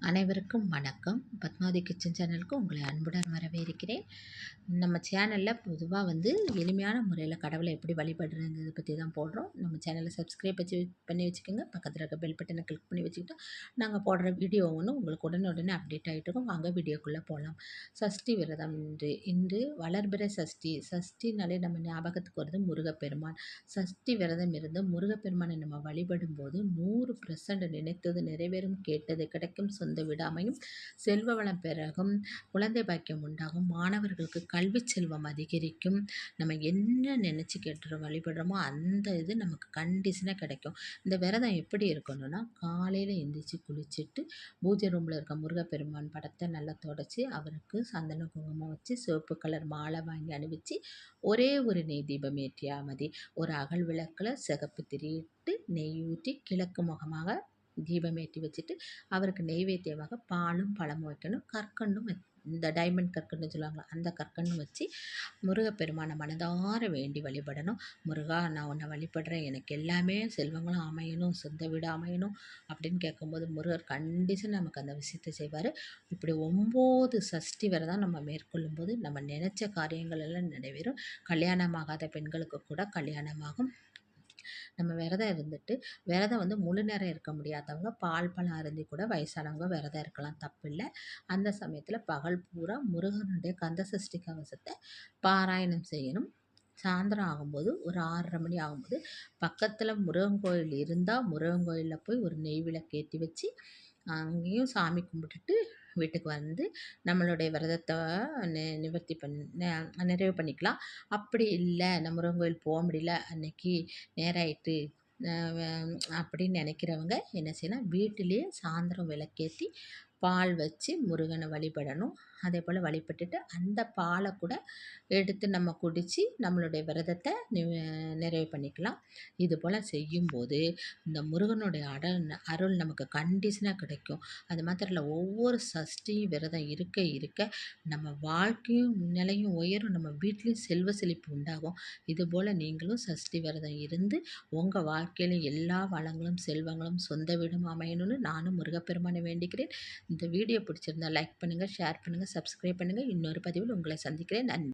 அனைவருக்கும் வணக்கம். பத்மாவதி கிச்சன் சேனலுக்கு உங்களை அன்புடன் வரவேற்கிறேன். நம்ம சேனலில் பொதுவாக எளிமையான முறையில் கடவுளை எப்படி வழிபடுறதுங்கிறத பற்றி தான் போடுறோம். நம்ம சேனலை சப்ஸ்கிரைப் பண்ணி வச்சுக்கோங்க. பக்கத்தில் இருக்க பெல் பட்டனை கிளிக் பண்ணி வச்சுக்கிட்டா நாங்கள் போடுற வீடியோ உங்களுக்கு உடனே அப்டேட் ஆகிட்டு இருக்கும். வாங்க வீடியோக்குள்ளே போகலாம். சஷ்டி விரதம் இன்று வளர்பிறை சஷ்டி. சஷ்டினாலே நம்ம ஞாபகத்துக்கு வருது முருகப்பெருமான். சஷ்டி விரதம் இருந்து முருகப்பெருமானை நம்ம வழிபடும் போது 100% நினைத்தது நிறைவேறும், கேட்டது கிடைக்கும், சொந்த வீடு அமையும், செல்வ வளம் பெருகும், குழந்தை பாக்கியம் உண்டாகும், மாணவர்களுக்கு கல்வி செல்வம் அதிகரிக்கும். நம்ம என்ன நினச்சி கேட்டுறோம் வழிபடுறோமோ அந்த இது நமக்கு கண்டிஷனாக கிடைக்கும். இந்த விரதம் எப்படி இருக்கணும்னா, காலையில் எந்திரிச்சு குளிச்சுட்டு பூஜை ரூமில் இருக்க முருகப்பெருமான் படத்தை நல்லா தொடச்சி அவருக்கு சந்தன குங்குமம் வச்சு சிவப்பு கலர் மாலை வாங்கி அணிவிச்சு ஒரே ஒரு நெய் தீபம் ஏற்றியா மதி ஒரு அகல் விளக்கில் சிகப்பு திரியிட்டு நெய் ஊற்றி கிழக்கு முகமாக தீபம் ஏற்றி வச்சுட்டு அவருக்கு நெய்வேத்தியமாக பாலும் பழமும் வைக்கணும். கற்கண்டும் இந்த டைமண்ட் கற்கண்டு சொல்லுவாங்களா அந்த கற்கண்டும் வச்சு முருகப்பெருமானை மனதார வேண்டி வழிபடணும். முருகா, நான் உன்னை வழிபடுறேன், எனக்கு எல்லாமே செல்வங்களும் அமையணும், சொந்த வீடு அமையணும் அப்படின்னு கேட்கும்போது முருகர் கண்டிஷன் நமக்கு அந்த விஷயத்தை செய்வார். இப்படி 9 சஷ்டி விரதம் நம்ம மேற்கொள்ளும்போது நம்ம நினச்ச காரியங்கள் எல்லாம் நிறைவேறும். கல்யாணமாகாத பெண்களுக்கு கூட கல்யாணமாகும். நம்ம விரதம் இருந்துட்டு விரதம் முழு நேரம் இருக்க முடியாதவங்க பால் பழம் அருந்தி கூட வயசானவங்க விரதம் இருக்கலாம், தப்பில்லை. அந்த சமயத்தில் பகல் பூரா முருகனுடைய கந்த சஷ்டி கவசத்தை பாராயணம் செய்யணும். சாயந்தரம் ஆகும்போது ஒரு 6:30 மணி ஆகும்போது பக்கத்தில் முருகன் கோயில் இருந்தால் முருகன் கோயிலில் போய் ஒரு நெய் விளக்கு ஏற்றி வச்சு அங்கேயும் சாமி கும்பிட்டுட்டு வீட்டுக்கு நம்மளுடைய விரதத்தை நிவர்த்தி நிறைவு பண்ணிக்கலாம். அப்படி இல்லை, நம்ம முருகன் கோயில் போக முடியல, அன்னைக்கு நேராயிட்டு அப்படின்னு நினைக்கிறவங்க என்ன செய்யலாம், வீட்டிலேயே சாயந்தரம் விளக்கேற்றி பால் வச்சு முருகனை வழிபடணும். அதே போல் வழிபட்டுட்டு அந்த பாலை கூட எடுத்து நம்ம குடித்து நம்மளுடைய விரதத்தை நிறைவு பண்ணிக்கலாம். இது போல் செய்யும்போது இந்த முருகனுடைய அருள் நமக்கு கண்டிஷனாக கிடைக்கும். அது மாத்திரம் இல்லை, ஒவ்வொரு சஷ்டியும் விரதம் இருக்க நம்ம வாழ்க்கையும் நிலையும் உயரும், நம்ம வீட்லேயும் செல்வ செழிப்பு உண்டாகும். இதுபோல் நீங்களும் சஷ்டி விரதம் இருந்து உங்கள் வாழ்க்கையில் எல்லா வளங்களும் செல்வங்களும் சொந்த வீடும் அமையணும்னு நானும் முருகப்பெருமானை வேண்டிக்கிறேன். இந்த வீடியோ பிடிச்சிருந்தா லைக் பண்ணுங்கள், ஷேர் பண்ணுங்கள், சப்ஸ்கிரைப் பண்ணுங்கள். இன்னொரு பதிவில் உங்களை சந்திக்கிறேன். நன்றி.